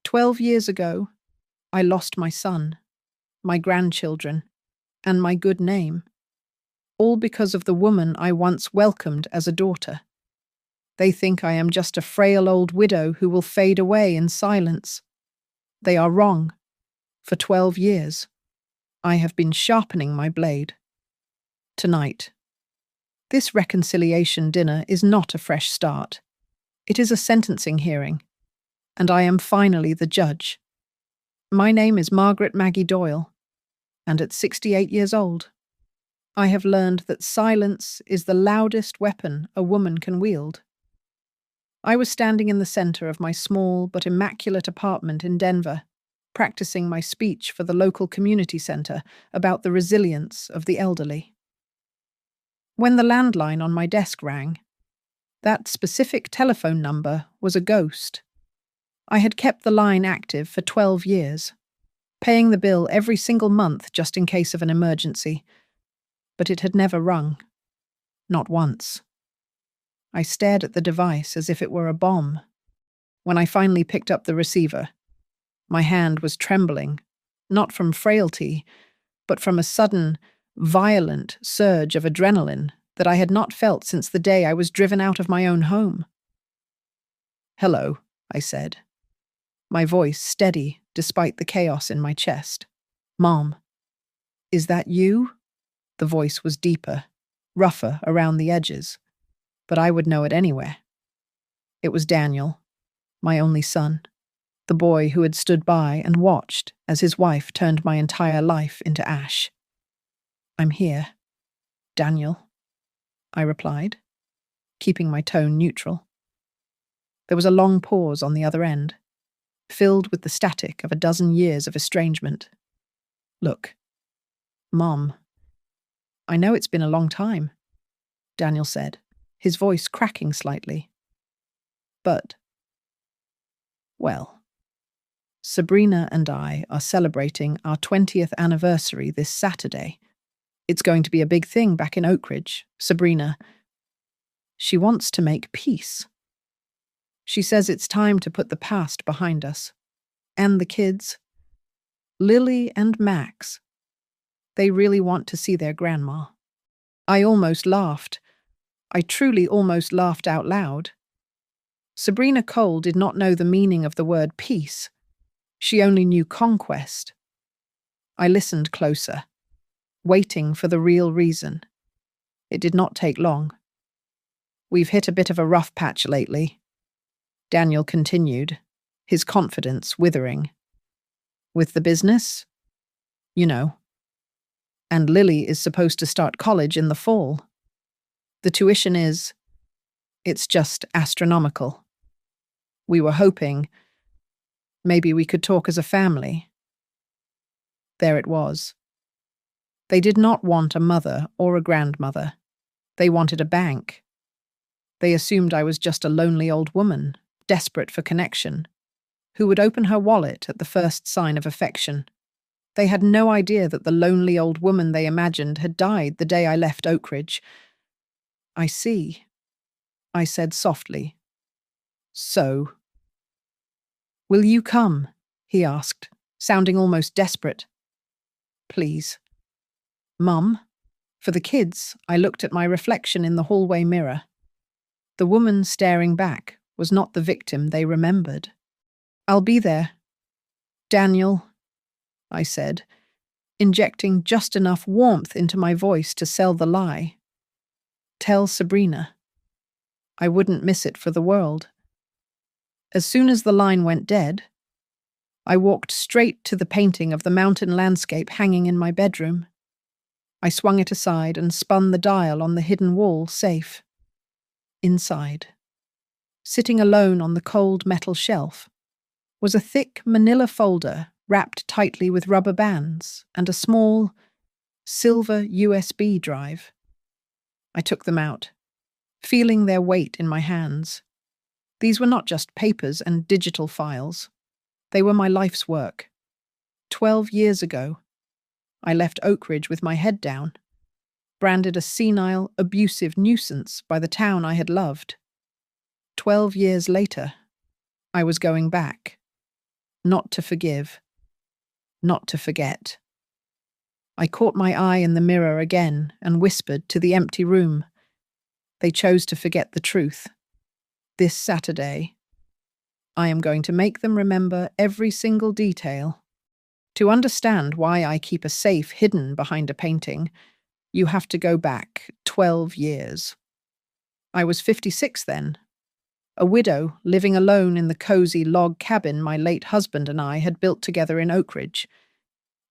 12 years ago, I lost my son, my grandchildren, and my good name, all because of the woman I once welcomed as a daughter. They think I am just a frail old widow who will fade away in silence. They are wrong. For 12 years, I have been sharpening my blade. Tonight, this reconciliation dinner is not a fresh start. It is a sentencing hearing, and I am finally the judge. My name is Margaret Maggie Doyle, and at 68 years old, I have learned that silence is the loudest weapon a woman can wield. I was standing in the center of my small but immaculate apartment in Denver, practicing my speech for the local community center about the resilience of the elderly. When the landline on my desk rang, that specific telephone number was a ghost. I had kept the line active for 12 years, paying the bill every single month just in case of an emergency, but it had never rung. Not once. I stared at the device as if it were a bomb. When I finally picked up the receiver, my hand was trembling, not from frailty, but from a sudden, violent surge of adrenaline that I had not felt since the day I was driven out of my own home. "Hello," I said, my voice steady despite the chaos in my chest. "Mom, is that you?" The voice was deeper, rougher around the edges, but I would know it anywhere. It was Daniel, my only son, the boy who had stood by and watched as his wife turned my entire life into ash. "I'm here, Daniel," I replied, keeping my tone neutral. There was a long pause on the other end, filled with the static of a dozen years of estrangement. "Look, Mom, I know it's been a long time," Daniel said, his voice cracking slightly. "But, well, Sabrina and I are celebrating our 20th anniversary this Saturday. It's going to be a big thing back in Oak Ridge. Sabrina, she wants to make peace. She says it's time to put the past behind us. And the kids, Lily and Max, they really want to see their grandma." I almost laughed. I truly almost laughed out loud. Sabrina Cole did not know the meaning of the word peace. She only knew conquest. I listened closer, waiting for the real reason. It did not take long. "We've hit a bit of a rough patch lately," Daniel continued, his confidence withering. "With the business? You know. And Lily is supposed to start college in the fall. The tuition it's just astronomical. We were hoping maybe we could talk as a family." There it was. They did not want a mother or a grandmother. They wanted a bank. They assumed I was just a lonely old woman, desperate for connection, who would open her wallet at the first sign of affection. They had no idea that the lonely old woman they imagined had died the day I left Oak Ridge. "I see," I said softly. "So, will you come?" he asked, sounding almost desperate. "Please." "Mum?" For the kids, I looked at my reflection in the hallway mirror. The woman staring back was not the victim they remembered. "I'll be there. Daniel," I said, injecting just enough warmth into my voice to sell the lie. "Tell Sabrina. I wouldn't miss it for the world." As soon as the line went dead, I walked straight to the painting of the mountain landscape hanging in my bedroom. I swung it aside and spun the dial on the hidden wall safe. Inside, sitting alone on the cold metal shelf, was a thick manila folder wrapped tightly with rubber bands and a small, silver USB drive. I took them out, feeling their weight in my hands. These were not just papers and digital files. They were my life's work. 12 years ago, I left Oak Ridge with my head down, branded a senile, abusive nuisance by the town I had loved. 12 years later, I was going back. not to forgive, not to forget. I caught my eye in the mirror again and whispered to the empty room. They chose to forget the truth. This Saturday, I am going to make them remember every single detail. To understand why I keep a safe hidden behind a painting, you have to go back 12 years. I was 56 then, a widow living alone in the cozy log cabin my late husband and I had built together in Oakridge.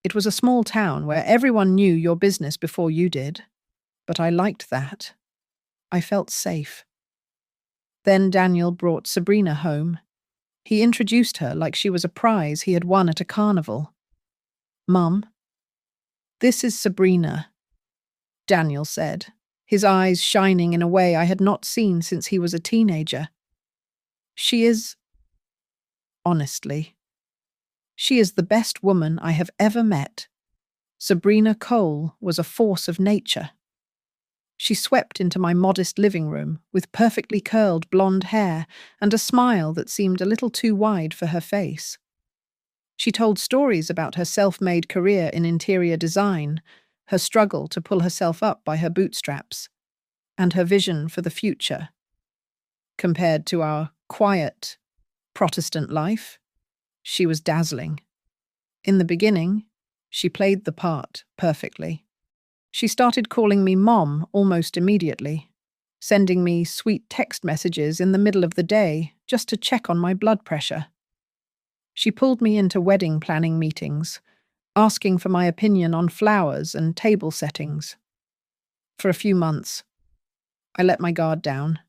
It was a small town where everyone knew your business before you did, but I liked that. I felt safe. Then Daniel brought Sabrina home. He introduced her like she was a prize he had won at a carnival. "Mum, this is Sabrina," Daniel said, his eyes shining in a way I had not seen since he was a teenager. She is, honestly, she is the best woman I have ever met. Sabrina Cole was a force of nature. She swept into my modest living room with perfectly curled blonde hair and a smile that seemed a little too wide for her face. She told stories about her self-made career in interior design, her struggle to pull herself up by her bootstraps, and her vision for the future. Compared to our quiet, Protestant life, she was dazzling. In the beginning, she played the part perfectly. She started calling me Mom almost immediately, sending me sweet text messages in the middle of the day just to check on my blood pressure. She pulled me into wedding planning meetings, asking for my opinion on flowers and table settings. For a few months, I let my guard down.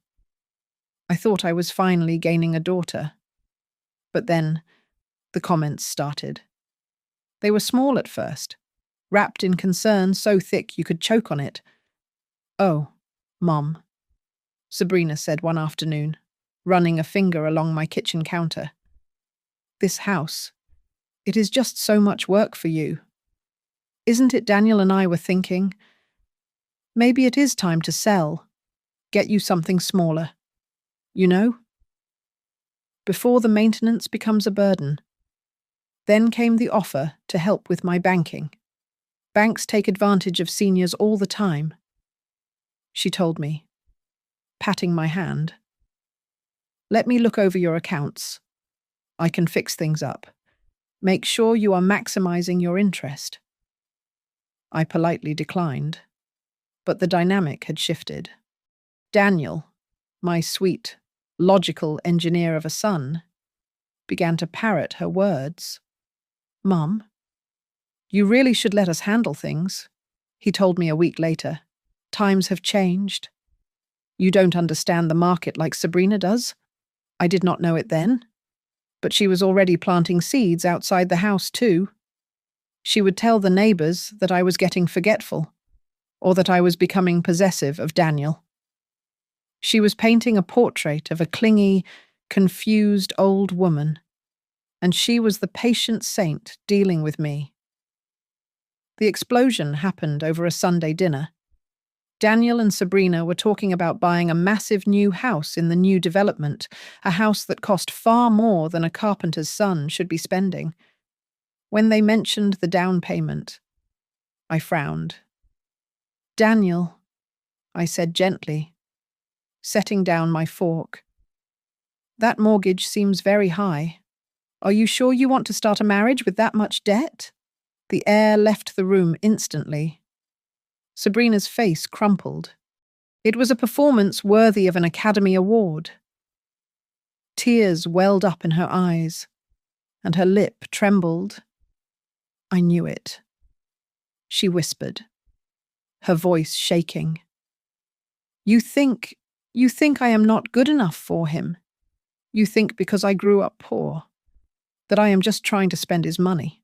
I thought I was finally gaining a daughter. But then, the comments started. They were small at first, wrapped in concern so thick you could choke on it. "Oh, Mom," Sabrina said one afternoon, running a finger along my kitchen counter. "This house, it is just so much work for you. Isn't it Daniel and I were thinking? Maybe it is time to sell, get you something smaller. You know? Before the maintenance becomes a burden." Then came the offer to help with my banking. Banks take advantage of seniors all the time, she told me, patting my hand. "Let me look over your accounts. I can fix things up. Make sure you are maximizing your interest." I politely declined, but the dynamic had shifted. Daniel, my sweet, logical engineer of a son, began to parrot her words. "Mum, you really should let us handle things," he told me a week later. "Times have changed. You don't understand the market like Sabrina does." I did not know it then, but she was already planting seeds outside the house too. She would tell the neighbors that I was getting forgetful, or that I was becoming possessive of Daniel. She was painting a portrait of a clingy, confused old woman, and she was the patient saint dealing with me. The explosion happened over a Sunday dinner. Daniel and Sabrina were talking about buying a massive new house in the new development, a house that cost far more than a carpenter's son should be spending. When they mentioned the down payment, I frowned. "Daniel," I said gently, setting down my fork, "that mortgage seems very high. Are you sure you want to start a marriage with that much debt?" The air left the room instantly. Sabrina's face crumpled. It was a performance worthy of an Academy Award. Tears welled up in her eyes, and her lip trembled. "I knew it," she whispered, her voice shaking. You think I am not good enough for him. You think because I grew up poor, that I am just trying to spend his money.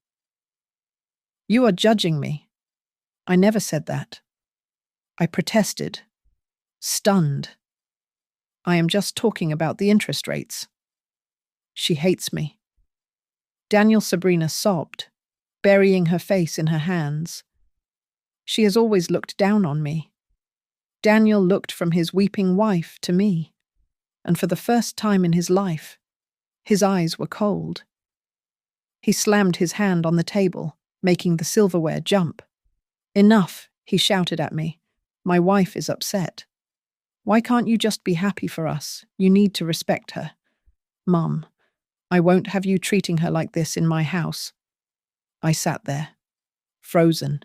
You are judging me." I never said that. I protested, stunned. "I am just talking about the interest rates." "She hates me." Sabrina sobbed, burying her face in her hands. "She has always looked down on me." Daniel looked from his weeping wife to me, and for the first time in his life, his eyes were cold. He slammed his hand on the table, making the silverware jump. "Enough," he shouted at me. "My wife is upset. Why can't you just be happy for us? You need to respect her." "Mum, I won't have you treating her like this in my house." I sat there, frozen,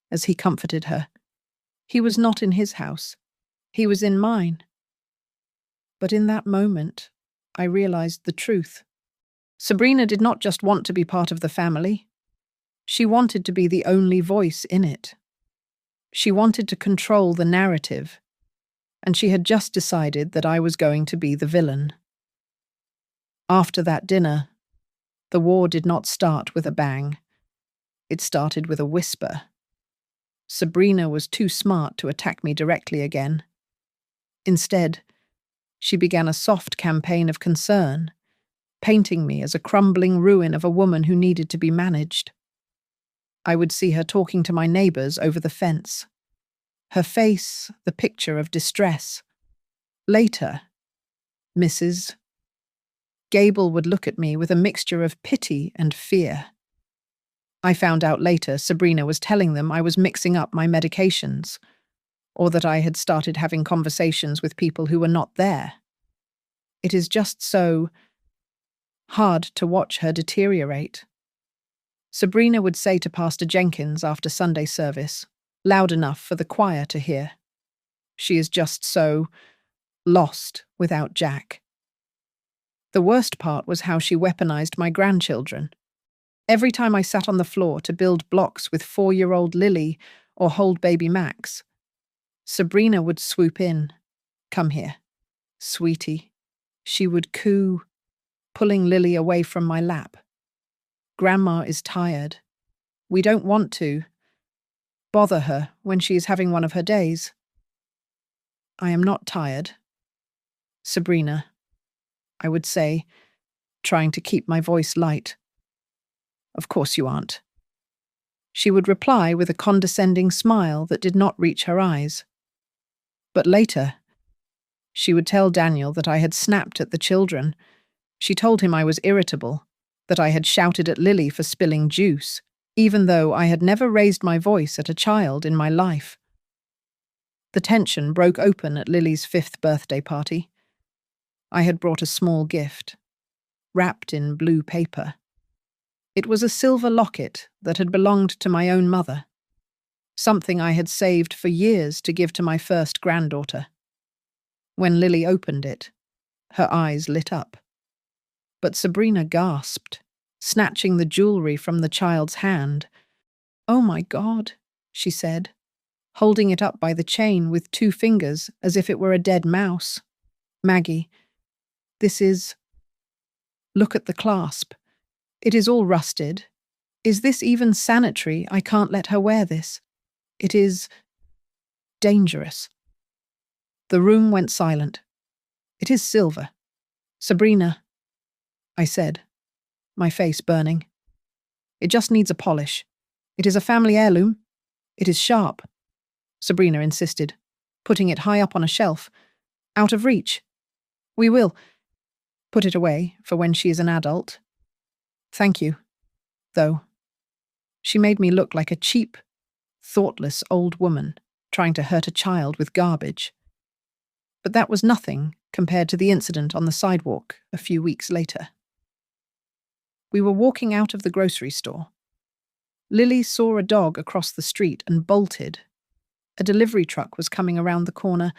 as he comforted her. He was not in his house. He was in mine. But in that moment, I realized the truth. Sabrina did not just want to be part of the family. She wanted to be the only voice in it. She wanted to control the narrative, and she had just decided that I was going to be the villain. After that dinner, the war did not start with a bang. It started with a whisper. Sabrina was too smart to attack me directly again. Instead, she began a soft campaign of concern, painting me as a crumbling ruin of a woman who needed to be managed. I would see her talking to my neighbors over the fence. Her face, the picture of distress. Later, Mrs. Gable would look at me with a mixture of pity and fear. I found out later Sabrina was telling them I was mixing up my medications, or that I had started having conversations with people who were not there. It is just so hard to watch her deteriorate. Sabrina would say to Pastor Jenkins after Sunday service, loud enough for the choir to hear, "She is just so lost without Jack." The worst part was how she weaponized my grandchildren. Every time I sat on the floor to build blocks with 4-year-old Lily or hold baby Max, Sabrina would swoop in. "Come here, sweetie." She would coo, pulling Lily away from my lap. "Grandma is tired. We don't want to bother her when she is having one of her days." "I am not tired, Sabrina," I would say, trying to keep my voice light. "Of course you aren't." She would reply with a condescending smile that did not reach her eyes. But later, she would tell Daniel that I had snapped at the children. She told him I was irritable, that I had shouted at Lily for spilling juice, even though I had never raised my voice at a child in my life. The tension broke open at Lily's 5th birthday party. I had brought a small gift, wrapped in blue paper. It was a silver locket that had belonged to my own mother, something I had saved for years to give to my first granddaughter. When Lily opened it, her eyes lit up. But Sabrina gasped, snatching the jewelry from the child's hand. "Oh my God," she said, holding it up by the chain with 2 fingers as if it were a dead mouse. "Maggie, this is... Look at the clasp. It is all rusted. Is this even sanitary? I can't let her wear this. It is... dangerous." The room went silent. "It is silver. Sabrina," I said, my face burning. "It just needs a polish. It is a family heirloom. It is sharp," Sabrina insisted, putting it high up on a shelf, out of reach. "We will put it away for when she is an adult. Thank you, though." She made me look like a cheap, thoughtless old woman trying to hurt a child with garbage. But that was nothing compared to the incident on the sidewalk a few weeks later. We were walking out of the grocery store. Lily saw a dog across the street and bolted. A delivery truck was coming around the corner.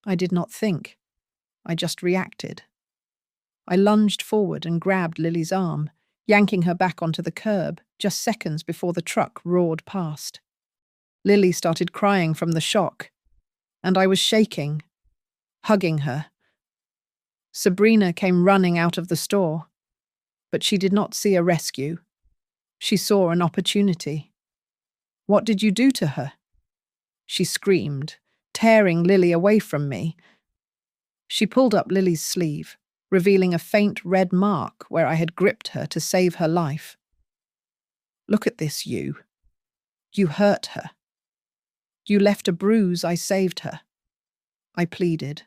I did not think. I just reacted. I lunged forward and grabbed Lily's arm, yanking her back onto the curb just seconds before the truck roared past. Lily started crying from the shock, and I was shaking, hugging her. Sabrina came running out of the store, but she did not see a rescue. She saw an opportunity. "What did you do to her?" she screamed, tearing Lily away from me. She pulled up Lily's sleeve, revealing a faint red mark where I had gripped her to save her life. "Look at this, you. You hurt her. You left a bruise. I saved her," I pleaded,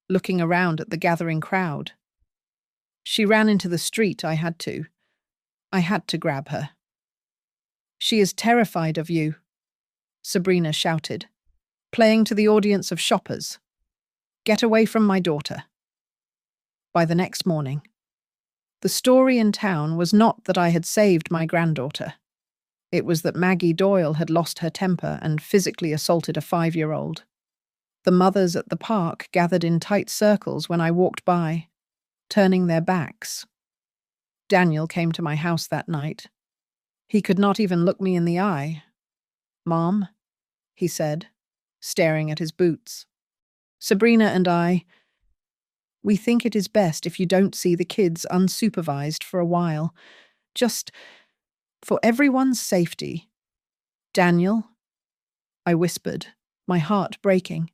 looking around at the gathering crowd. "She ran into the street. I had to. I had to grab her. She is terrified of you, Sabrina shouted, playing to the audience of shoppers. Get away from my daughter. By the next morning, the story in town was not that I had saved my granddaughter. It was that Maggie Doyle had lost her temper and physically assaulted a 5-year-old. The mothers at the park gathered in tight circles when I walked by, turning their backs. Daniel came to my house that night. He could not even look me in the eye. "Mom," he said, staring at his boots. "Sabrina and we think it is best if you don't see the kids unsupervised for a while. Just for everyone's safety." "Daniel," I whispered, my heart breaking.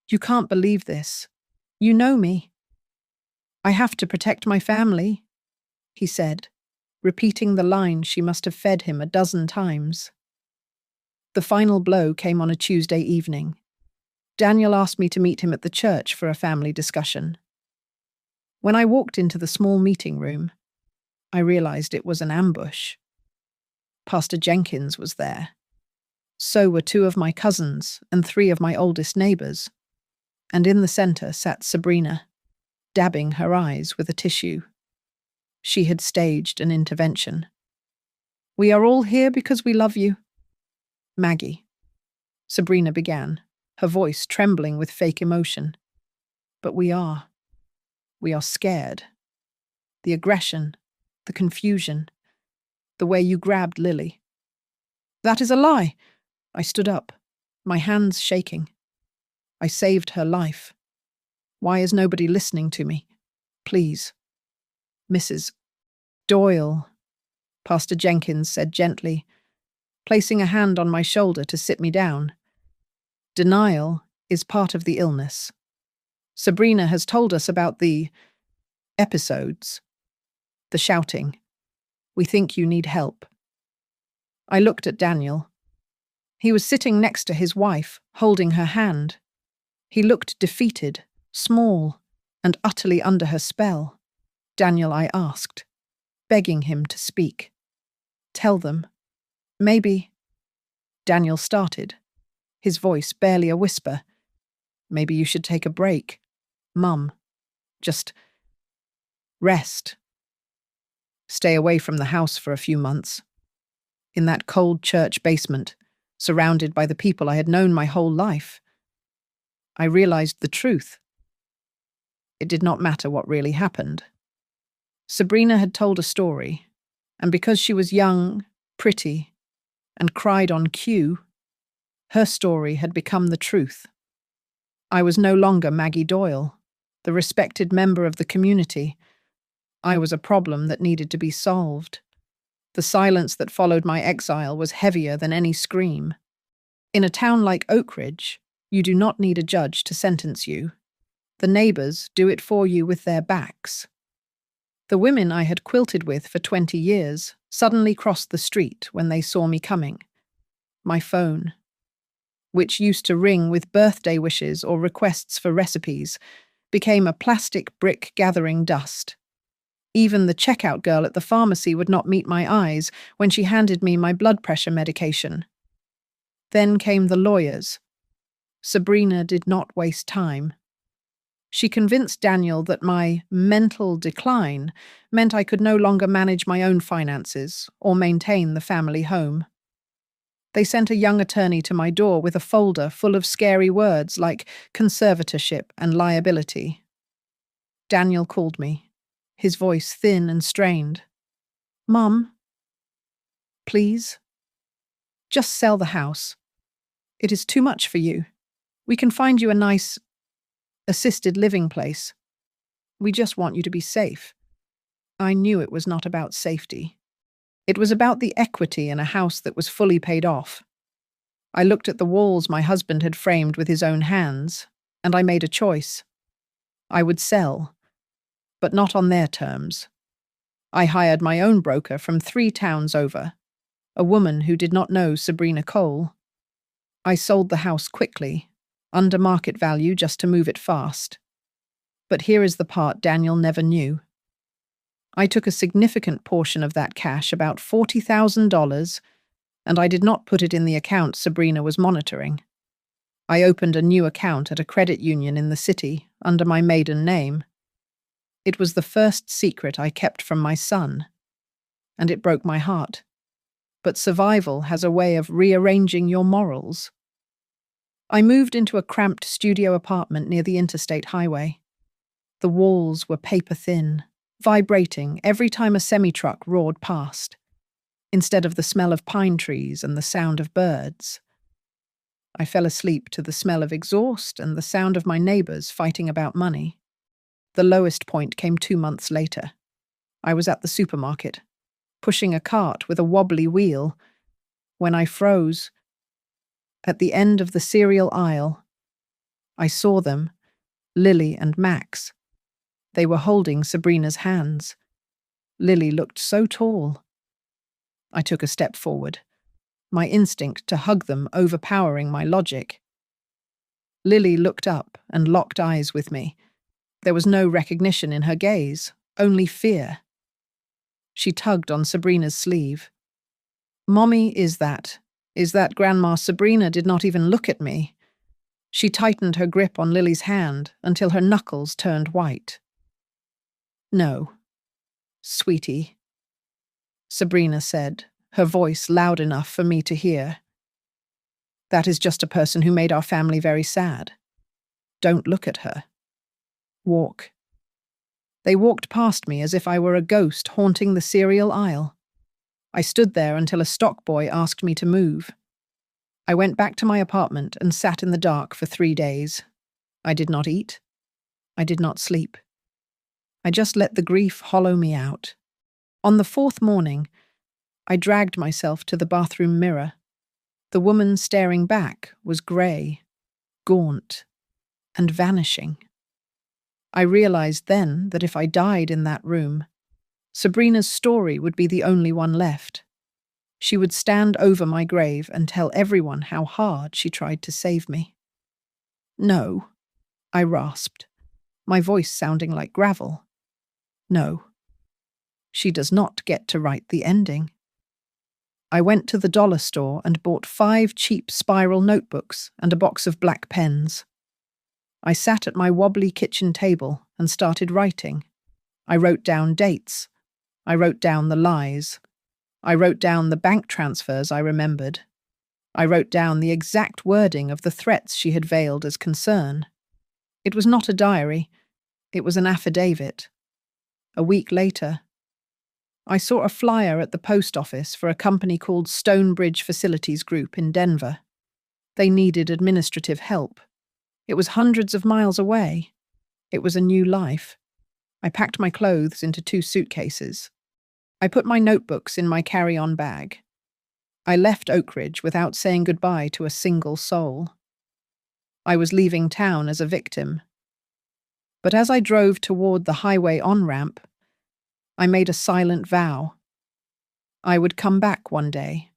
"You can't believe this. You know me." "I have to protect my family," he said, repeating the line she must have fed him a dozen times. The final blow came on a Tuesday evening. Daniel asked me to meet him at the church for a family discussion. When I walked into the small meeting room, I realized it was an ambush. Pastor Jenkins was there. So were 2 of my cousins and 3 of my oldest neighbors. And in the center sat Sabrina, dabbing her eyes with a tissue. She had staged an intervention. "We are all here because we love you." "Maggie," Sabrina began, her voice trembling with fake emotion. "But we are scared. The aggression, the confusion, the way you grabbed Lily." "That is a lie." I stood up, my hands shaking. "I saved her life. Why is nobody listening to me? Please." "Mrs. Doyle," Pastor Jenkins said gently, placing a hand on my shoulder to sit me down. "Denial is part of the illness. Sabrina has told us about the episodes, the shouting. We think you need help." I looked at Daniel. He was sitting next to his wife, holding her hand. He looked defeated, small, and utterly under her spell. "Daniel," I asked, begging him to speak. "Tell them. Maybe—" Daniel started, his voice barely a whisper. "Maybe you should take a break. Mum. Just rest. Stay away from the house for a few months. In that cold church basement, surrounded by the people I had known my whole life." I realized the truth. It did not matter what really happened. Sabrina had told a story, and because she was young, pretty, and cried on cue, her story had become the truth. I was no longer Maggie Doyle, the respected member of the community. I was a problem that needed to be solved. The silence that followed my exile was heavier than any scream. In a town like Oakridge, you do not need a judge to sentence you. The neighbors do it for you with their backs. The women I had quilted with for 20 years suddenly crossed the street when they saw me coming. My phone, which used to ring with birthday wishes or requests for recipes, became a plastic brick gathering dust. Even the checkout girl at the pharmacy would not meet my eyes when she handed me my blood pressure medication. Then came the lawyers. Sabrina did not waste time. She convinced Daniel that my mental decline meant I could no longer manage my own finances or maintain the family home. They sent a young attorney to my door with a folder full of scary words like conservatorship and liability. Daniel called me, his voice thin and strained. "Mum, please, just sell the house. It is too much for you. We can find you a nice, assisted living place. We just want you to be safe." I knew it was not about safety. It was about the equity in a house that was fully paid off. I looked at the walls my husband had framed with his own hands, and I made a choice. I would sell, but not on their terms. I hired my own broker from 3 towns over, a woman who did not know Sabrina Cole. I sold the house quickly, under market value just to move it fast. But here is the part Daniel never knew. I took a significant portion of that cash, about $40,000, and I did not put it in the account Sabrina was monitoring. I opened a new account at a credit union in the city under my maiden name. It was the first secret I kept from my son, and it broke my heart. But survival has a way of rearranging your morals. I moved into a cramped studio apartment near the interstate highway. The walls were paper-thin, vibrating every time a semi-truck roared past, instead of the smell of pine trees and the sound of birds. I fell asleep to the smell of exhaust and the sound of my neighbors fighting about money. The lowest point came 2 months later. I was at the supermarket, pushing a cart with a wobbly wheel, when I froze. At the end of the cereal aisle, I saw them, Lily and Max. They were holding Sabrina's hands. Lily looked so tall. I took a step forward, my instinct to hug them overpowering my logic. Lily looked up and locked eyes with me. There was no recognition in her gaze, only fear. She tugged on Sabrina's sleeve. "Mommy, is that Grandma?" Sabrina did not even look at me. She tightened her grip on Lily's hand until her knuckles turned white. "No, sweetie," Sabrina said, her voice loud enough for me to hear. "That is just a person who made our family very sad. Don't look at her. Walk." They walked past me as if I were a ghost haunting the cereal aisle. I stood there until a stock boy asked me to move. I went back to my apartment and sat in the dark for 3 days. I did not eat. I did not sleep. I just let the grief hollow me out. On the 4th morning, I dragged myself to the bathroom mirror. The woman staring back was grey, gaunt, and vanishing. I realized then that if I died in that room, Sabrina's story would be the only one left. She would stand over my grave and tell everyone how hard she tried to save me. "No," I rasped, my voice sounding like gravel. "No. She does not get to write the ending." I went to the dollar store and bought 5 cheap spiral notebooks and a box of black pens. I sat at my wobbly kitchen table and started writing. I wrote down dates. I wrote down the lies. I wrote down the bank transfers I remembered. I wrote down the exact wording of the threats she had veiled as concern. It was not a diary. It was an affidavit. A week later, I saw a flyer at the post office for a company called Stonebridge Facilities Group in Denver. They needed administrative help. It was hundreds of miles away. It was a new life. I packed my clothes into 2 suitcases. I put my notebooks in my carry-on bag. I left Oak Ridge without saying goodbye to a single soul. I was leaving town as a victim. But as I drove toward the highway on-ramp, I made a silent vow. I would come back one day,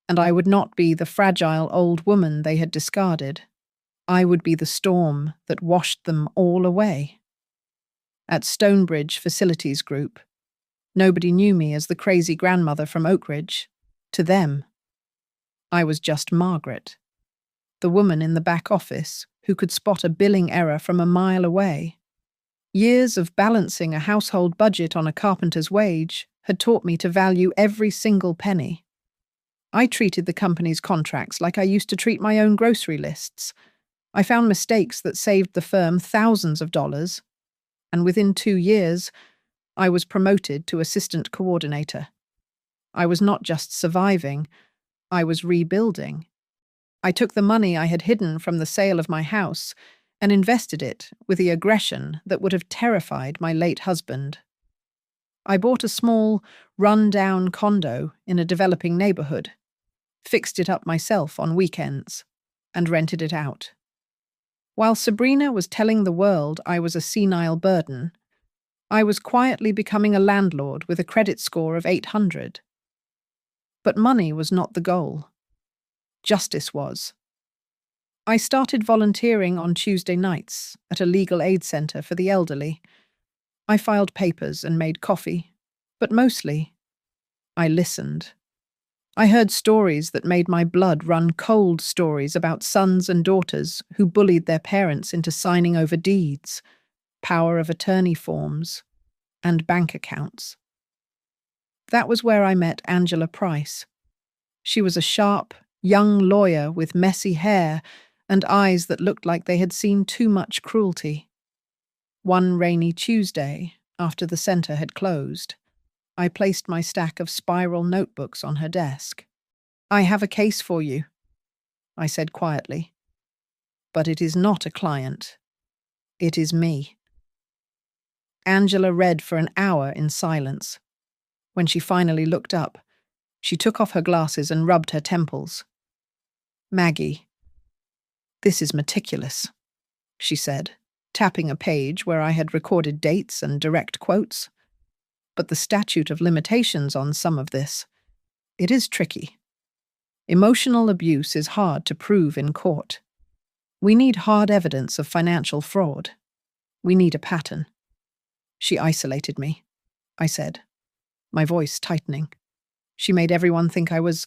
and I would not be the fragile old woman they had discarded. I would be the storm that washed them all away. At Stonebridge Facilities Group, nobody knew me as the crazy grandmother from Oak Ridge. To them, I was just Margaret, the woman in the back office who could spot a billing error from a mile away. Years of balancing a household budget on a carpenter's wage had taught me to value every single penny. I treated the company's contracts like I used to treat my own grocery lists. I found mistakes that saved the firm thousands of dollars, and within 2 years, I was promoted to assistant coordinator. I was not just surviving, I was rebuilding. I took the money I had hidden from the sale of my house and invested it with the aggression that would have terrified my late husband. I bought a small, run-down condo in a developing neighborhood, fixed it up myself on weekends, and rented it out. While Sabrina was telling the world I was a senile burden, I was quietly becoming a landlord with a credit score of 800. But money was not the goal. Justice was. I started volunteering on Tuesday nights at a legal aid center for the elderly. I filed papers and made coffee, but mostly, I listened. I heard stories that made my blood run cold, stories about sons and daughters who bullied their parents into signing over deeds, power of attorney forms, and bank accounts. That was where I met Angela Price. She was a sharp, young lawyer with messy hair and eyes that looked like they had seen too much cruelty. One rainy Tuesday, after the centre had closed, I placed my stack of spiral notebooks on her desk. "I have a case for you," I said quietly. "But it is not a client. It is me." Angela read for an hour in silence. When she finally looked up, she took off her glasses and rubbed her temples. "Maggie, this is meticulous," she said, tapping a page where I had recorded dates and direct quotes. "But the statute of limitations on some of this, it is tricky. Emotional abuse is hard to prove in court. We need hard evidence of financial fraud. We need a pattern." "She isolated me," I said, my voice tightening. "She made everyone think I was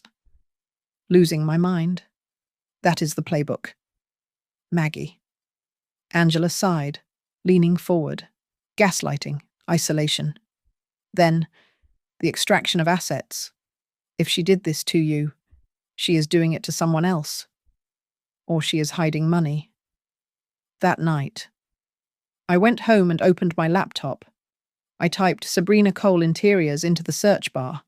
losing my mind. That is the playbook. Maggie." Angela sighed, leaning forward. "Gaslighting, isolation. Then, the extraction of assets. If she did this to you, she is doing it to someone else. Or she is hiding money." That night, I went home and opened my laptop. I typed Sabrina Cole Interiors into the search bar.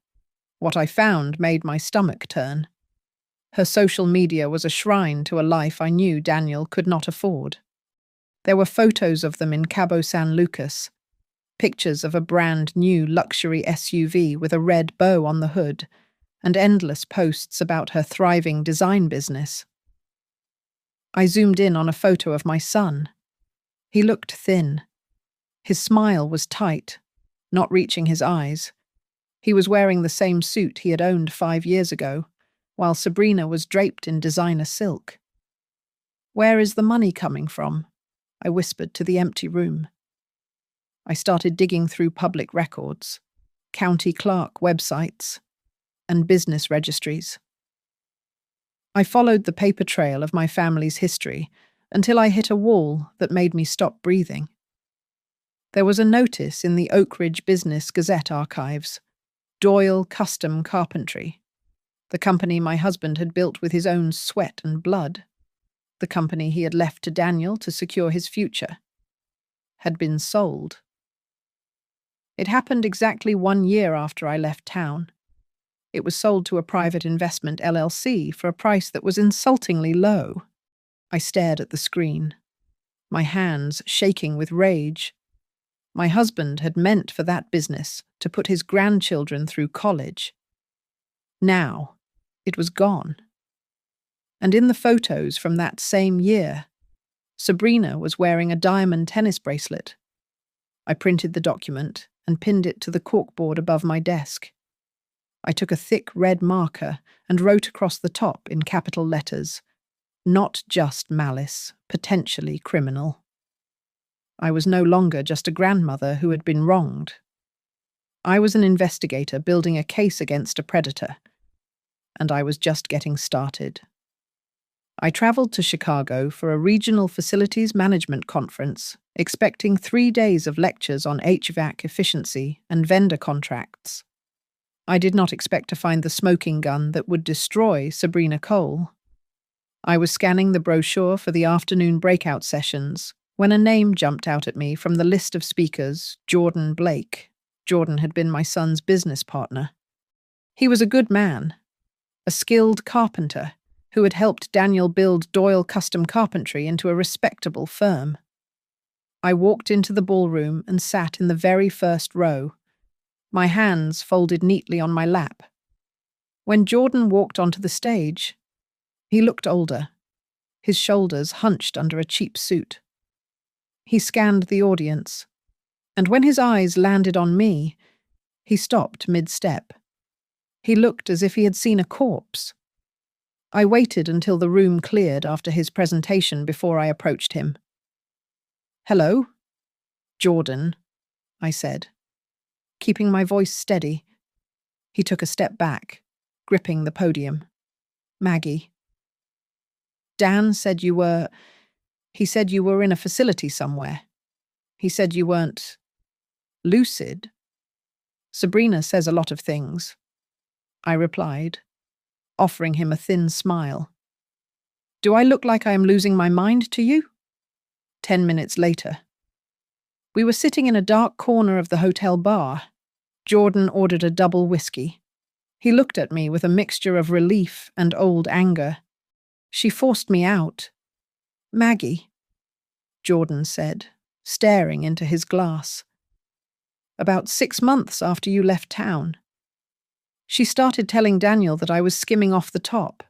What I found made my stomach turn. Her social media was a shrine to a life I knew Daniel could not afford. There were photos of them in Cabo San Lucas, pictures of a brand new luxury SUV with a red bow on the hood, and endless posts about her thriving design business. I zoomed in on a photo of my son. He looked thin. His smile was tight, not reaching his eyes. He was wearing the same suit he had owned 5 years ago, while Sabrina was draped in designer silk. "Where is the money coming from?" I whispered to the empty room. I started digging through public records, county clerk websites, and business registries. I followed the paper trail of my family's history until I hit a wall that made me stop breathing. There was a notice in the Oak Ridge Business Gazette archives: Doyle Custom Carpentry, the company my husband had built with his own sweat and blood, the company he had left to Daniel to secure his future, had been sold. It happened exactly 1 year after I left town. It was sold to a private investment LLC for a price that was insultingly low. I stared at the screen, my hands shaking with rage. My husband had meant for that business to put his grandchildren through college. Now, it was gone. And in the photos from that same year, Sabrina was wearing a diamond tennis bracelet. I printed the document and pinned it to the corkboard above my desk. I took a thick red marker and wrote across the top in capital letters, "Not just malice, potentially criminal." I was no longer just a grandmother who had been wronged. I was an investigator building a case against a predator, and I was just getting started. I traveled to Chicago for a regional facilities management conference, expecting 3 days of lectures on HVAC efficiency and vendor contracts. I did not expect to find the smoking gun that would destroy Sabrina Cole. I was scanning the brochure for the afternoon breakout sessions when a name jumped out at me from the list of speakers: Jordan Blake. Jordan had been my son's business partner. He was a good man, a skilled carpenter who had helped Daniel build Doyle Custom Carpentry into a respectable firm. I walked into the ballroom and sat in the very first row, my hands folded neatly on my lap. When Jordan walked onto the stage, he looked older, his shoulders hunched under a cheap suit. He scanned the audience, and when his eyes landed on me, he stopped mid-step. He looked as if he had seen a corpse. I waited until the room cleared after his presentation before I approached him. "Hello?" "Jordan," I said, keeping my voice steady. He took a step back, gripping the podium. Maggie. Dan said you were... He said you were in a facility somewhere. He said you weren't... lucid. Sabrina says a lot of things, I replied, offering him a thin smile. Do I look like I am losing my mind to you? 10 minutes later. We were sitting in a dark corner of the hotel bar. Jordan ordered a double whiskey. He looked at me with a mixture of relief and old anger. She forced me out. Maggie, Jordan said, staring into his glass. About 6 months after you left town. She started telling Daniel that I was skimming off the top.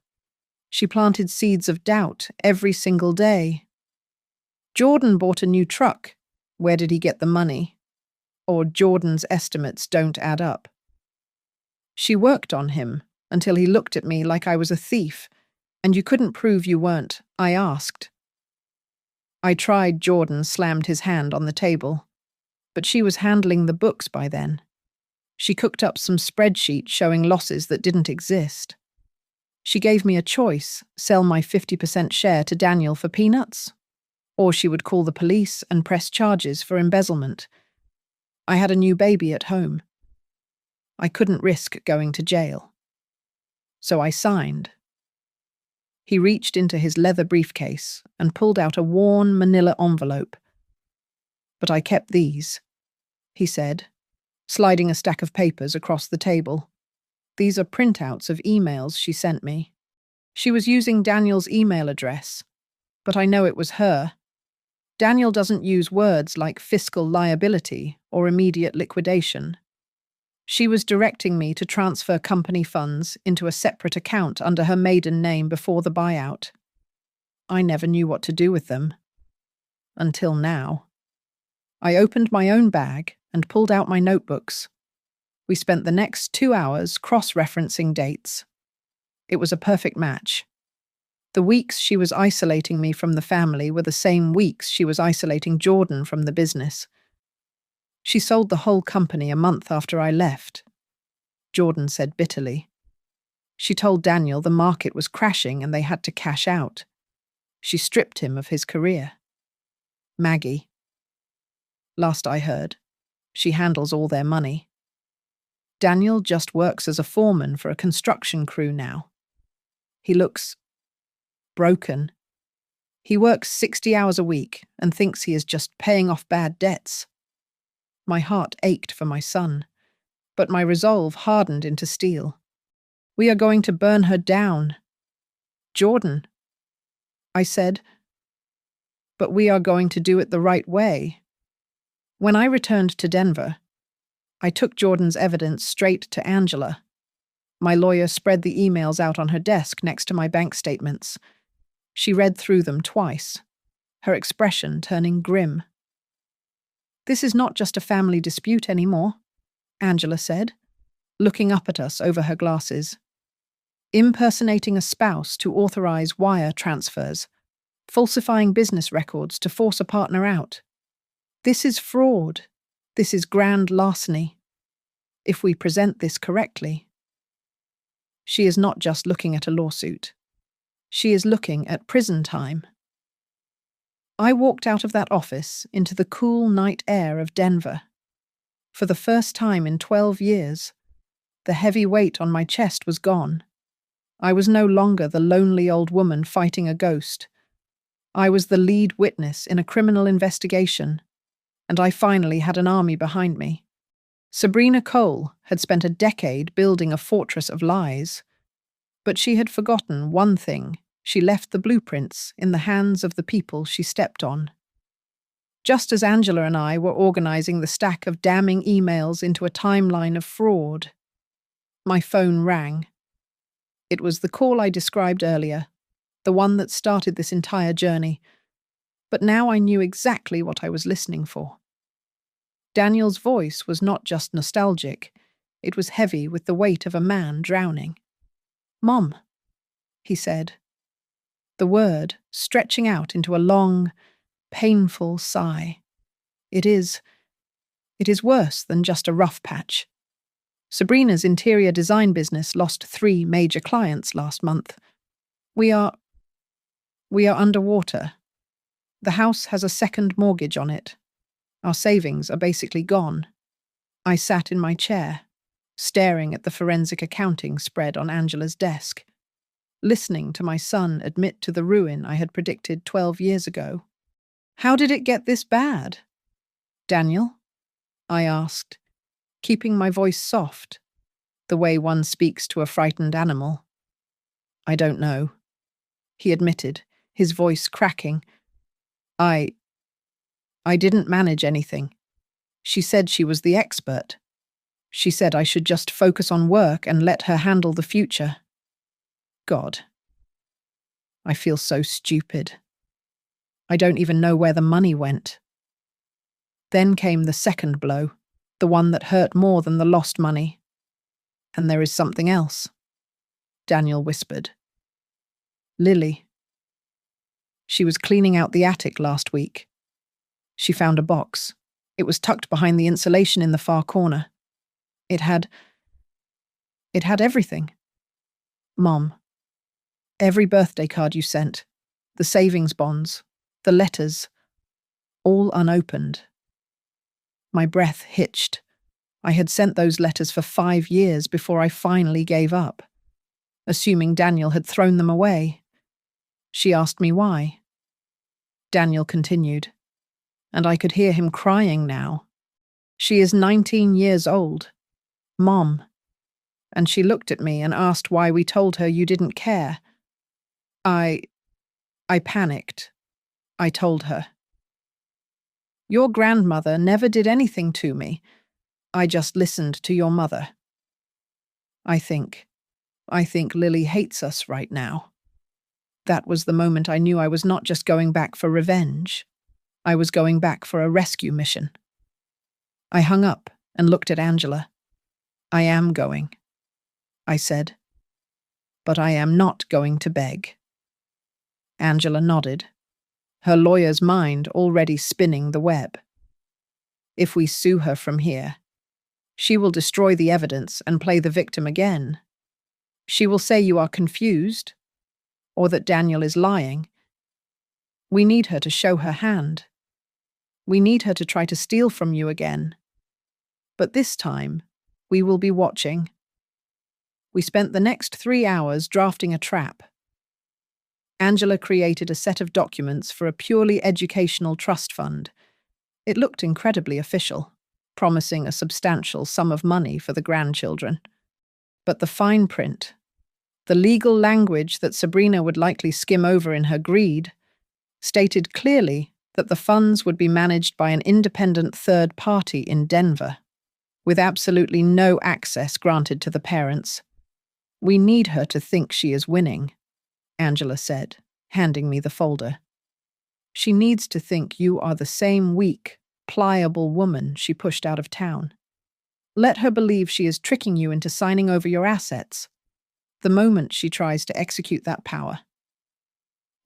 She planted seeds of doubt every single day. Jordan bought a new truck. Where did he get the money? Or Jordan's estimates don't add up. She worked on him until he looked at me like I was a thief, and you couldn't prove you weren't, I asked. I tried. Jordan slammed his hand on the table, but she was handling the books by then. She cooked up some spreadsheets showing losses that didn't exist. She gave me a choice, sell my 50% share to Daniel for peanuts, or she would call the police and press charges for embezzlement. I had a new baby at home. I couldn't risk going to jail. So I signed. He reached into his leather briefcase and pulled out a worn manila envelope. But I kept these, he said, sliding a stack of papers across the table. These are printouts of emails she sent me. She was using Daniel's email address, but I know it was her. Daniel doesn't use words like fiscal liability or immediate liquidation. She was directing me to transfer company funds into a separate account under her maiden name before the buyout. I never knew what to do with them. Until now. I opened my own bag and pulled out my notebooks. We spent the next 2 hours cross-referencing dates. It was a perfect match. The weeks she was isolating me from the family were the same weeks she was isolating Jordan from the business. She sold the whole company a month after I left, Jordan said bitterly. She told Daniel the market was crashing and they had to cash out. She stripped him of his career. Maggie. Last I heard, she handles all their money. Daniel just works as a foreman for a construction crew now. He looks broken. He works 60 hours a week and thinks he is just paying off bad debts. My heart ached for my son, but my resolve hardened into steel. We are going to burn her down. Jordan, I said, but we are going to do it the right way. When I returned to Denver, I took Jordan's evidence straight to Angela. My lawyer spread the emails out on her desk next to my bank statements. She read through them twice, her expression turning grim. This is not just a family dispute anymore, Angela said, looking up at us over her glasses. Impersonating a spouse to authorize wire transfers, falsifying business records to force a partner out. This is fraud. This is grand larceny. If we present this correctly. She is not just looking at a lawsuit. She is looking at prison time. I walked out of that office into the cool night air of Denver. For the first time in 12 years, the heavy weight on my chest was gone. I was no longer the lonely old woman fighting a ghost. I was the lead witness in a criminal investigation, and I finally had an army behind me. Sabrina Cole had spent a decade building a fortress of lies, but she had forgotten one thing. She left the blueprints in the hands of the people she stepped on. Just as Angela and I were organizing the stack of damning emails into a timeline of fraud, my phone rang. It was the call I described earlier, the one that started this entire journey, but now I knew exactly what I was listening for. Daniel's voice was not just nostalgic, it was heavy with the weight of a man drowning. "Mom," he said. The word stretching out into a long, painful sigh. It is It is worse than just a rough patch. Sabrina's interior design business lost 3 major clients last month. We are underwater. The house has a second mortgage on it. Our savings are basically gone. I sat in my chair, staring at the forensic accounting spread on Angela's desk, listening to my son admit to the ruin I had predicted 12 years ago. How did it get this bad? Daniel? I asked, keeping my voice soft, the way one speaks to a frightened animal. I don't know, he admitted, his voice cracking. I didn't manage anything. She said she was the expert. She said I should just focus on work and let her handle the future. God. I feel so stupid. I don't even know where the money went. Then came the second blow, the one that hurt more than the lost money. And there is something else, Daniel whispered. Lily. She was cleaning out the attic last week. She found a box. It was tucked behind the insulation in the far corner. It had everything. Mom. Every birthday card you sent, the savings bonds, the letters, all unopened. My breath hitched. I had sent those letters for 5 years before I finally gave up, assuming Daniel had thrown them away. She asked me why. Daniel continued, and I could hear him crying now. She is 19 years old. Mom. And she looked at me and asked why we told her you didn't care. I panicked. I told her. Your grandmother never did anything to me. I just listened to your mother. I think Lily hates us right now. That was the moment I knew I was not just going back for revenge. I was going back for a rescue mission. I hung up and looked at Angela. I am going, I said. But I am not going to beg. Angela nodded, her lawyer's mind already spinning the web. If we sue her from here, she will destroy the evidence and play the victim again. She will say you are confused, or that Daniel is lying. We need her to show her hand. We need her to try to steal from you again. But this time, we will be watching. We spent the next 3 hours drafting a trap. Angela created a set of documents for a purely educational trust fund. It looked incredibly official, promising a substantial sum of money for the grandchildren. But the fine print, the legal language that Sabrina would likely skim over in her greed, stated clearly that the funds would be managed by an independent third party in Denver, with absolutely no access granted to the parents. We need her to think she is winning, Angela said, handing me the folder. She needs to think you are the same weak, pliable woman she pushed out of town. Let her believe she is tricking you into signing over your assets, the moment she tries to execute that power.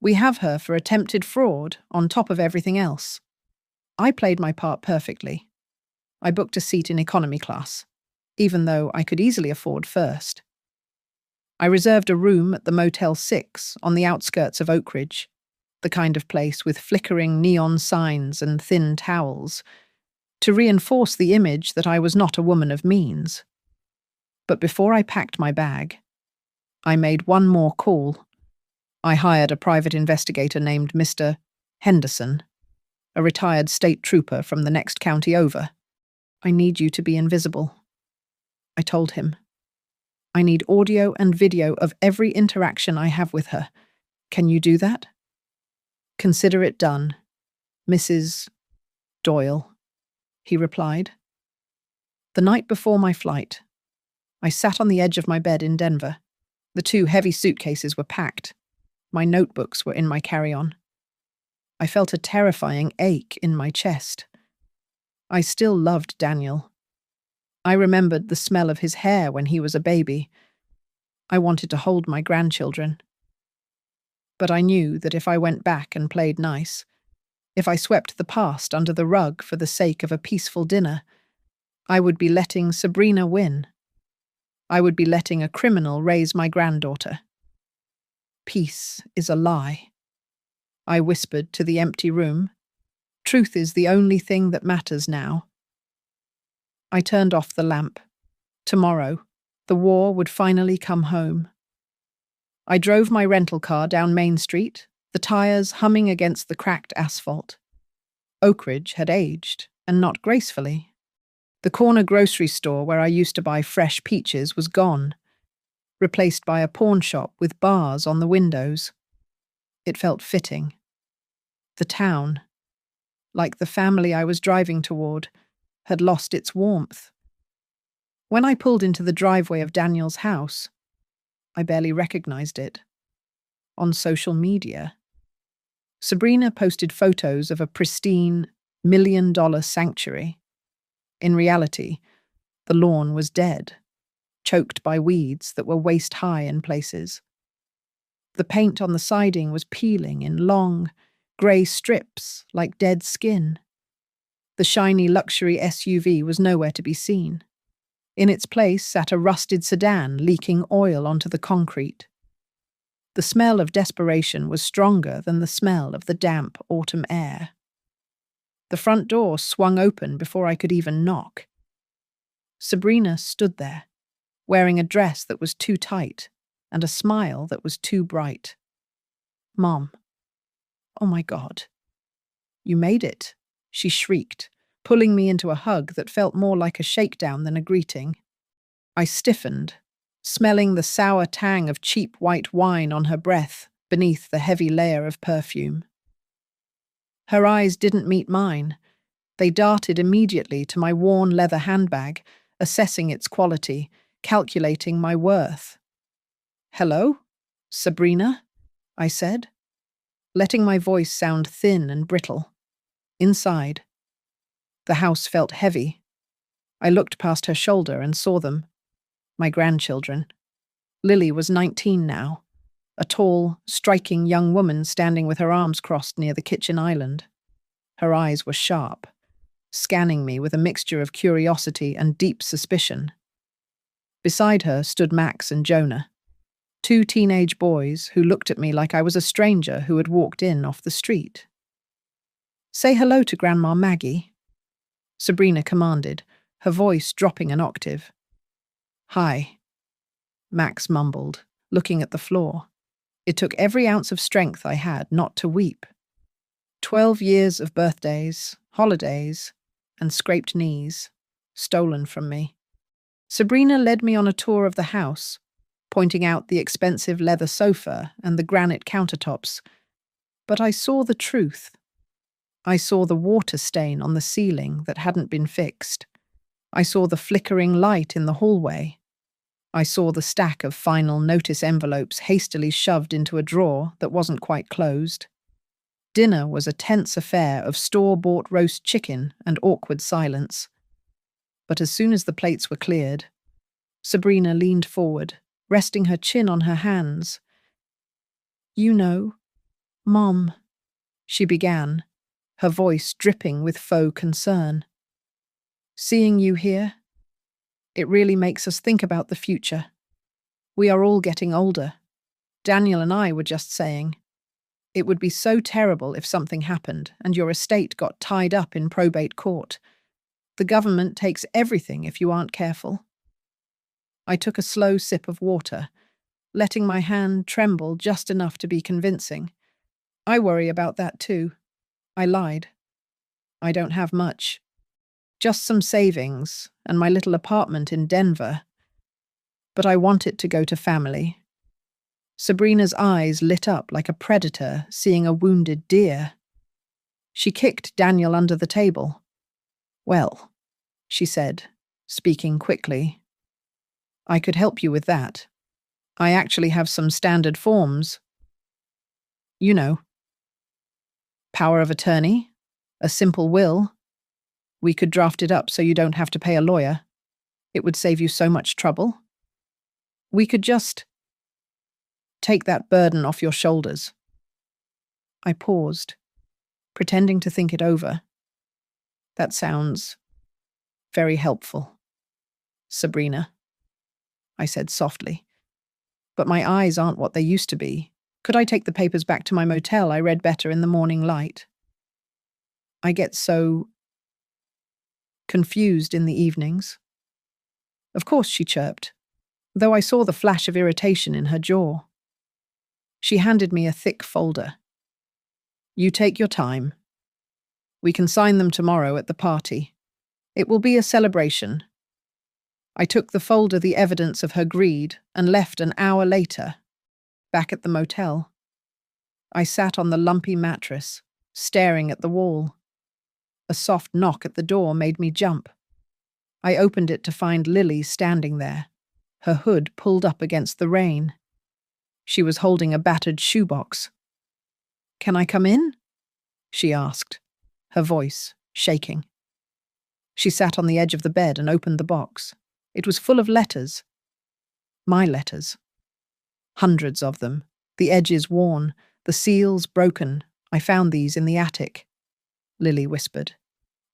We have her for attempted fraud on top of everything else. I played my part perfectly. I booked a seat in economy class, even though I could easily afford first. I reserved a room at the Motel 6 on the outskirts of Oak Ridge, the kind of place with flickering neon signs and thin towels, to reinforce the image that I was not a woman of means. But before I packed my bag, I made one more call. I hired a private investigator named Mr. Henderson, a retired state trooper from the next county over. I need you to be invisible, I told him. I need audio and video of every interaction I have with her. Can you do that? Consider it done, Mrs. Doyle, he replied. The night before my flight, I sat on the edge of my bed in Denver. The 2 heavy suitcases were packed. My notebooks were in my carry-on. I felt a terrifying ache in my chest. I still loved Daniel. I remembered the smell of his hair when he was a baby. I wanted to hold my grandchildren. But I knew that if I went back and played nice, if I swept the past under the rug for the sake of a peaceful dinner, I would be letting Sabrina win. I would be letting a criminal raise my granddaughter. Peace is a lie. I whispered to the empty room. Truth is the only thing that matters now. I turned off the lamp. Tomorrow, the war would finally come home. I drove my rental car down Main Street, the tires humming against the cracked asphalt. Oakridge had aged, and not gracefully. The corner grocery store where I used to buy fresh peaches was gone, replaced by a pawn shop with bars on the windows. It felt fitting. The town, like the family I was driving toward, had lost its warmth. When I pulled into the driveway of Daniel's house, I barely recognized it. On social media, Sabrina posted photos of a pristine, $1 million sanctuary. In reality, the lawn was dead, choked by weeds that were waist-high in places. The paint on the siding was peeling in long, grey strips like dead skin. The shiny luxury SUV was nowhere to be seen. In its place sat a rusted sedan leaking oil onto the concrete. The smell of desperation was stronger than the smell of the damp autumn air. The front door swung open before I could even knock. Sabrina stood there, wearing a dress that was too tight and a smile that was too bright. "Mom. Oh my God. You made it," she shrieked, pulling me into a hug that felt more like a shakedown than a greeting. I stiffened, smelling the sour tang of cheap white wine on her breath beneath the heavy layer of perfume. Her eyes didn't meet mine. They darted immediately to my worn leather handbag, assessing its quality, calculating my worth. "Hello, Sabrina?" I said, letting my voice sound thin and brittle. Inside, the house felt heavy. I looked past her shoulder and saw them. My grandchildren. Lily was 19 now, a tall, striking young woman standing with her arms crossed near the kitchen island. Her eyes were sharp, scanning me with a mixture of curiosity and deep suspicion. Beside her stood Max and Jonah, two teenage boys who looked at me like I was a stranger who had walked in off the street. "Say hello to Grandma Maggie," Sabrina commanded, her voice dropping an octave. "Hi," Max mumbled, looking at the floor. It took every ounce of strength I had not to weep. 12 years of birthdays, holidays, and scraped knees, stolen from me. Sabrina led me on a tour of the house, pointing out the expensive leather sofa and the granite countertops. But I saw the truth. I saw the water stain on the ceiling that hadn't been fixed. I saw the flickering light in the hallway. I saw the stack of final notice envelopes hastily shoved into a drawer that wasn't quite closed. Dinner was a tense affair of store-bought roast chicken and awkward silence. But as soon as the plates were cleared, Sabrina leaned forward, resting her chin on her hands. "You know, Mom," she began, her voice dripping with faux concern. "Seeing you here, it really makes us think about the future. We are all getting older. Daniel and I were just saying, it would be so terrible if something happened and your estate got tied up in probate court. The government takes everything if you aren't careful." I took a slow sip of water, letting my hand tremble just enough to be convincing. "I worry about that too," I lied. "I don't have much. Just some savings and my little apartment in Denver. But I want it to go to family." Sabrina's eyes lit up like a predator seeing a wounded deer. She kicked Daniel under the table. "Well," she said, speaking quickly, "I could help you with that. I actually have some standard forms. You know, power of attorney, a simple will. We could draft it up so you don't have to pay a lawyer. It would save you so much trouble. We could just take that burden off your shoulders." I paused, pretending to think it over. That sounds Very helpful. Sabrina, I said softly. But my eyes aren't what they used to be. Could I take the papers back to my motel? I read better in the morning light. I get so confused in the evenings. Of course, she chirped, though I saw the flash of irritation in her jaw. She handed me a thick folder. You take your time. We can sign them tomorrow at the party. It will be a celebration. I took the folder, the evidence of her greed, and left an hour later, back at the motel. I sat on the lumpy mattress, staring at the wall. A soft knock at the door made me jump. I opened it to find Lily standing there, her hood pulled up against the rain. She was holding a battered shoebox. "Can I come in?" she asked, her voice shaking. She sat on the edge of the bed and opened the box. It was full of letters. My letters. Hundreds of them, the edges worn, the seals broken. I found these in the attic, Lily whispered,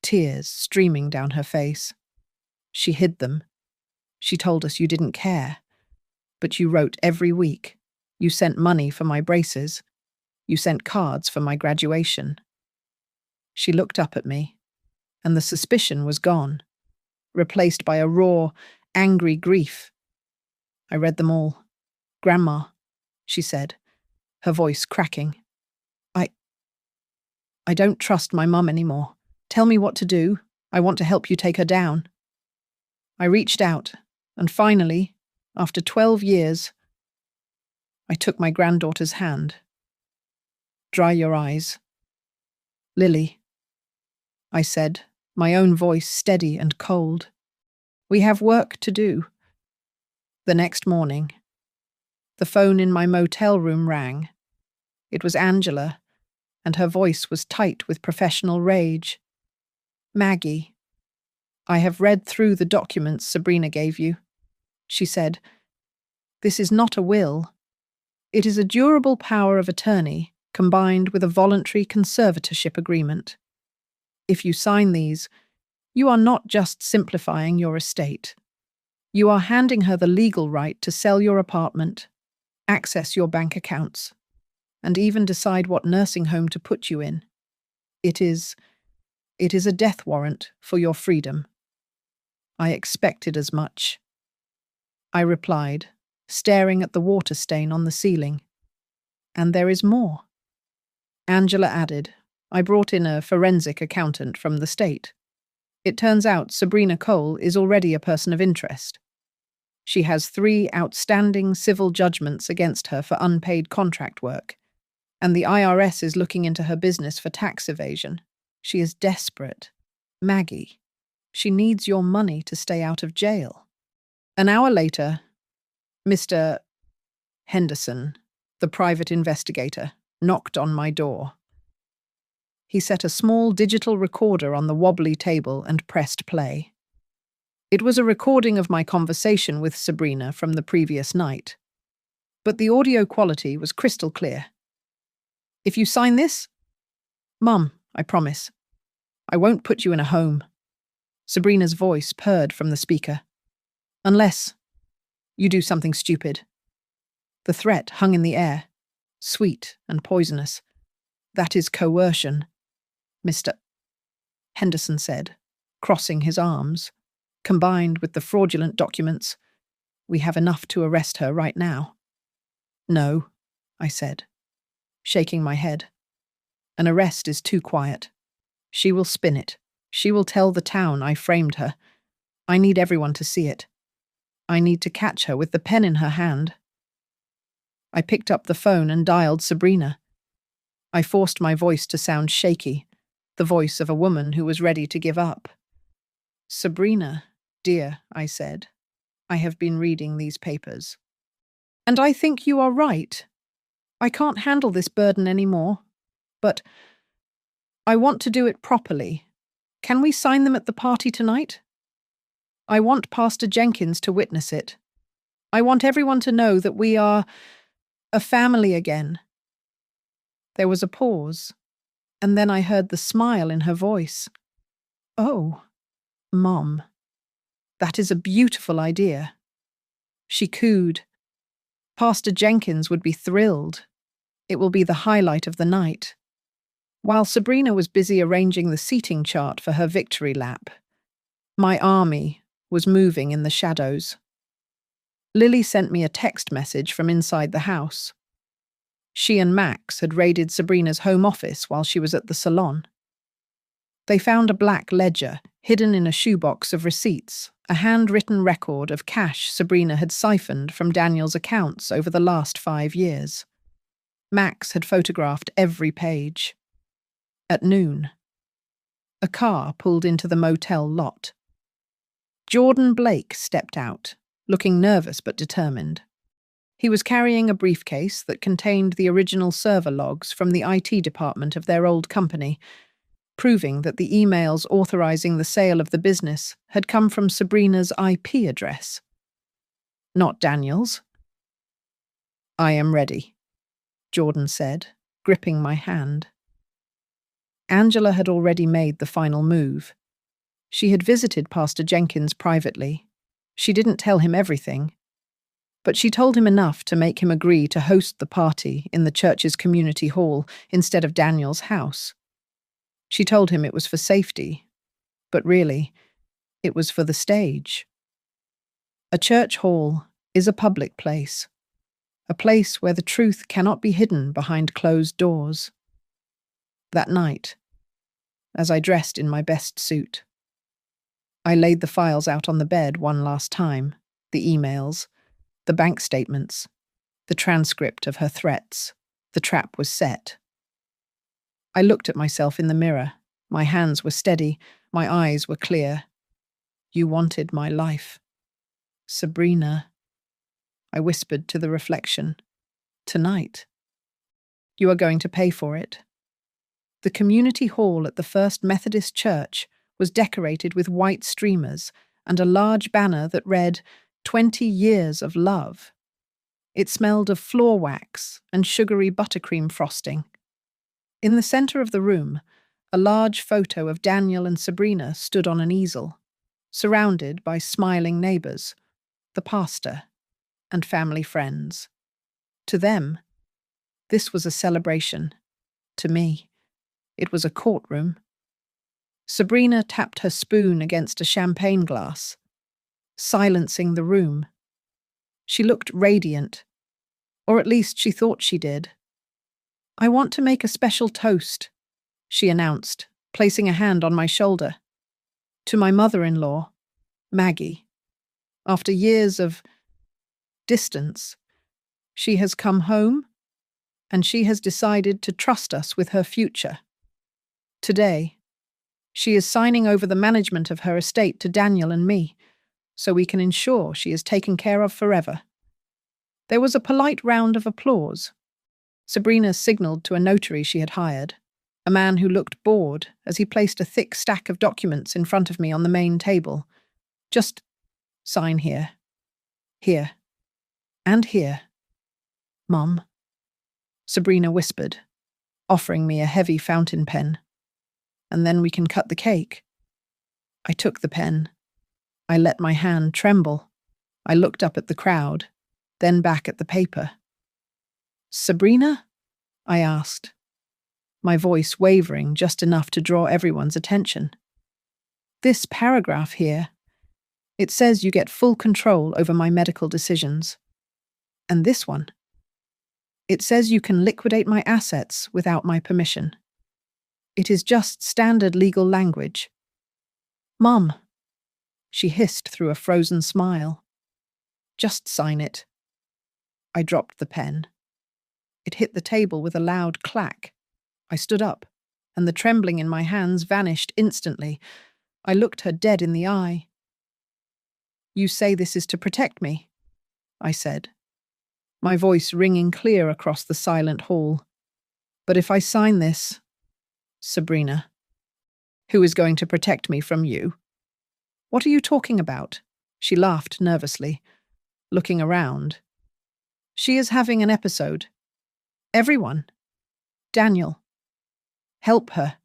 tears streaming down her face. She hid them. She told us you didn't care. But you wrote every week. You sent money for my braces. You sent cards for my graduation. She looked up at me, and the suspicion was gone, replaced by a raw, angry grief. I read them all. "Grandma," she said, her voice cracking. I don't trust my mum anymore. Tell me what to do. I want to help you take her down." I reached out, and finally, after 12 years, I took my granddaughter's hand. "Dry your eyes." "Lily," I said, my own voice steady and cold. "We have work to do." The next morning, the phone in my motel room rang. It was Angela, and her voice was tight with professional rage. "Maggie, I have read through the documents Sabrina gave you," she said. "This is not a will. It is a durable power of attorney combined with a voluntary conservatorship agreement. If you sign these, you are not just simplifying your estate. You are handing her the legal right to sell your apartment, access your bank accounts, and even decide what nursing home to put you in. It is a death warrant for your freedom." "I expected as much," I replied, staring at the water stain on the ceiling. "And there is more," Angela added. "I brought in a forensic accountant from the state. It turns out Sabrina Cole is already a person of interest. She has 3 outstanding civil judgments against her for unpaid contract work, and the IRS is looking into her business for tax evasion. She is desperate. Maggie, she needs your money to stay out of jail." An hour later, Mr. Henderson, the private investigator, knocked on my door. He set a small digital recorder on the wobbly table and pressed play. It was a recording of my conversation with Sabrina from the previous night, but the audio quality was crystal clear. "If you sign this, Mum, I promise, I won't put you in a home." Sabrina's voice purred from the speaker. "Unless you do something stupid." The threat hung in the air, sweet and poisonous. "That is coercion," Mr. Henderson said, crossing his arms. "Combined with the fraudulent documents, we have enough to arrest her right now." "No," I said, shaking my head. "An arrest is too quiet. She will spin it. She will tell the town I framed her. I need everyone to see it. I need to catch her with the pen in her hand." I picked up the phone and dialed Sabrina. I forced my voice to sound shaky, the voice of a woman who was ready to give up. "Sabrina, dear," I said, "I have been reading these papers. And I think you are right. I can't handle this burden anymore. But I want to do it properly. Can we sign them at the party tonight? I want Pastor Jenkins to witness it. I want everyone to know that we are a family again." There was a pause, and then I heard the smile in her voice. "Oh, Mom, that is a beautiful idea. She cooed. Pastor Jenkins would be thrilled. It will be the highlight of the night. While Sabrina was busy arranging the seating chart for her victory lap, my army was moving in the shadows. Lily sent me a text message from inside the house. She and Max had raided Sabrina's home office while she was at the salon. They found a black ledger hidden in a shoebox of receipts, a handwritten record of cash Sabrina had siphoned from Daniel's accounts over the last 5 years. Max had photographed every page. At noon, a car pulled into the motel lot. Jordan Blake stepped out, looking nervous but determined. He was carrying a briefcase that contained the original server logs from the IT department of their old company, proving that the emails authorizing the sale of the business had come from Sabrina's IP address. Not Daniel's. "I am ready," Jordan said, gripping my hand. Angela had already made the final move. She had visited Pastor Jenkins privately. She didn't tell him everything, but she told him enough to make him agree to host the party in the church's community hall instead of Daniel's house. She told him it was for safety, but really, it was for the stage. A church hall is a public place, a place where the truth cannot be hidden behind closed doors. That night, as I dressed in my best suit, I laid the files out on the bed one last time, the emails, the bank statements, the transcript of her threats. The trap was set. I looked at myself in the mirror. My hands were steady, my eyes were clear. "You wanted my life. Sabrina," I whispered to the reflection. "Tonight. You are going to pay for it." The community hall at the First Methodist Church was decorated with white streamers and a large banner that read, "20 years of love." It smelled of floor wax and sugary buttercream frosting. In the center of the room, a large photo of Daniel and Sabrina stood on an easel, surrounded by smiling neighbors, the pastor, and family friends. To them, this was a celebration. To me, it was a courtroom. Sabrina tapped her spoon against a champagne glass, silencing the room. She looked radiant, or at least she thought she did. "I want to make a special toast," she announced, placing a hand on my shoulder. "To my mother-in-law, Maggie. After years of distance, she has come home, and she has decided to trust us with her future. Today, she is signing over the management of her estate to Daniel and me, so we can ensure she is taken care of forever." There was a polite round of applause. Sabrina signaled to a notary she had hired, a man who looked bored as he placed a thick stack of documents in front of me on the main table. "Just sign here, here, and here, Mom," Sabrina whispered, offering me a heavy fountain pen. "And then we can cut the cake." I took the pen. I let my hand tremble. I looked up at the crowd, then back at the paper. "Sabrina?" I asked, my voice wavering just enough to draw everyone's attention. "This paragraph here, it says you get full control over my medical decisions. And this one, it says you can liquidate my assets without my permission. It is just standard legal language." "Mom," she hissed through a frozen smile. "Just sign it." I dropped the pen. It hit the table with a loud clack. I stood up, and the trembling in my hands vanished instantly. I looked her dead in the eye. "You say this is to protect me?" I said, my voice ringing clear across the silent hall. "But if I sign this, Sabrina, who is going to protect me from you?" "What are you talking about?" She laughed nervously, looking around. "She is having an episode. Everyone. Daniel. Help her."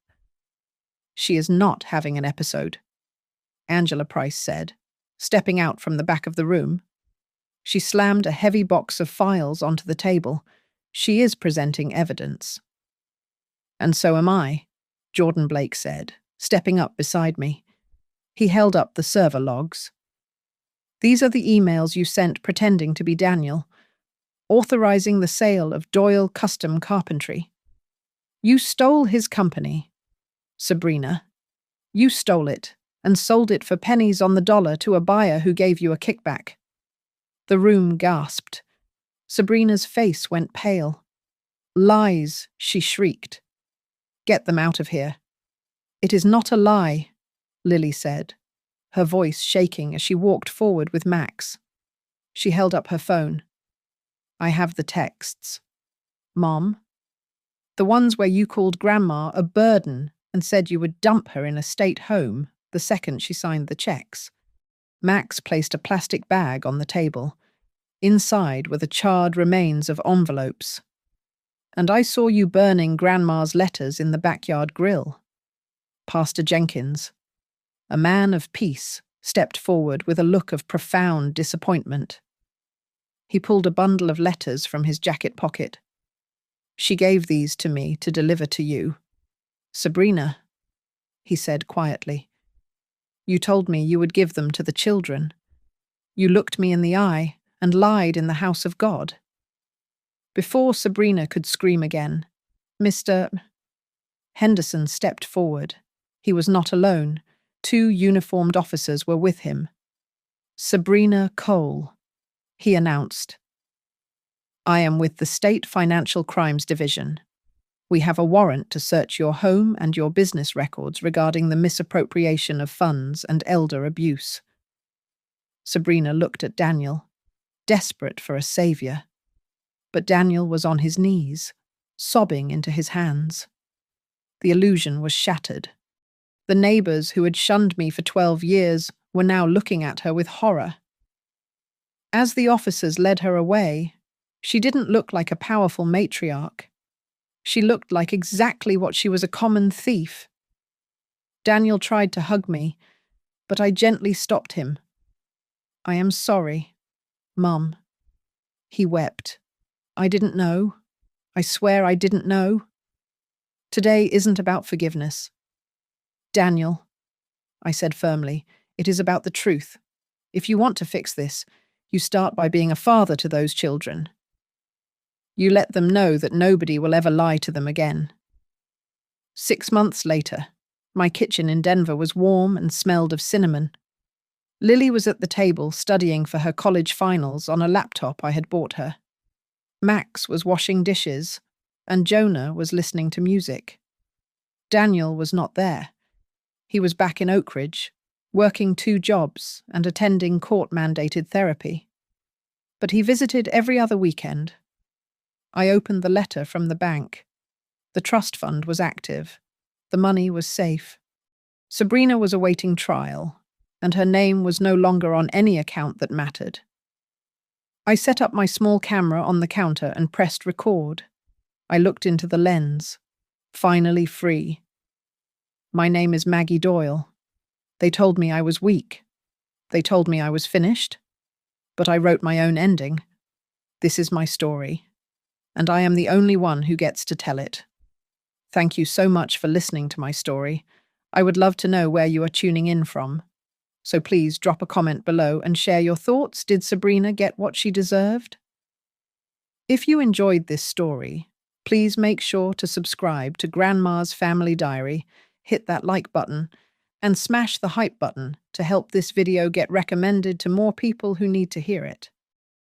"She is not having an episode." Angela Price said, stepping out from the back of the room. She slammed a heavy box of files onto the table. She is presenting evidence. And so am I, Jordan Blake said, stepping up beside me. He held up the server logs. These are the emails you sent pretending to be Daniel, authorizing the sale of Doyle Custom Carpentry. You stole his company, Sabrina. You stole it and sold it for pennies on the dollar to a buyer who gave you a kickback. The room gasped. Sabrina's face went pale. Lies, she shrieked. Get them out of here. It is not a lie, Lily said, her voice shaking as she walked forward with Max. She held up her phone. I have the texts. Mom? The ones where you called Grandma a burden and said you would dump her in a state home the second she signed the checks. Max placed a plastic bag on the table. Inside were the charred remains of envelopes. And I saw you burning Grandma's letters in the backyard grill. Pastor Jenkins, a man of peace, stepped forward with a look of profound disappointment. He pulled a bundle of letters from his jacket pocket. She gave these to me to deliver to you. Sabrina, he said quietly. You told me you would give them to the children. You looked me in the eye and lied in the house of God. Before Sabrina could scream again, Mr. Henderson stepped forward. He was not alone. 2 uniformed officers were with him. Sabrina Cole, he announced. I am with the State Financial Crimes Division. We have a warrant to search your home and your business records regarding the misappropriation of funds and elder abuse. Sabrina looked at Daniel, desperate for a savior. But Daniel was on his knees, sobbing into his hands. The illusion was shattered. The neighbors who had shunned me for 12 years were now looking at her with horror. As the officers led her away, she didn't look like a powerful matriarch. She looked like exactly what she was, a common thief. Daniel tried to hug me, but I gently stopped him. I am sorry, Mum. He wept. I didn't know. I swear I didn't know. Today isn't about forgiveness. Daniel, I said firmly, it is about the truth. If you want to fix this, you start by being a father to those children. You let them know that nobody will ever lie to them again. 6 months later, my kitchen in Denver was warm and smelled of cinnamon. Lily was at the table studying for her college finals on a laptop I had bought her. Max was washing dishes, and Jonah was listening to music. Daniel was not there. He was back in Oak Ridge, working 2 jobs and attending court-mandated therapy. But he visited every other weekend. I opened the letter from the bank. The trust fund was active. The money was safe. Sabrina was awaiting trial, and her name was no longer on any account that mattered. I set up my small camera on the counter and pressed record. I looked into the lens, finally free. My name is Maggie Doyle. They told me I was weak. They told me I was finished. But I wrote my own ending. This is my story, and I am the only one who gets to tell it. Thank you so much for listening to my story. I would love to know where you are tuning in from. So please drop a comment below and share your thoughts. Did Sabrina get what she deserved? If you enjoyed this story, please make sure to subscribe to Grandma's Family Diary, hit that like button, and smash the hype button to help this video get recommended to more people who need to hear it.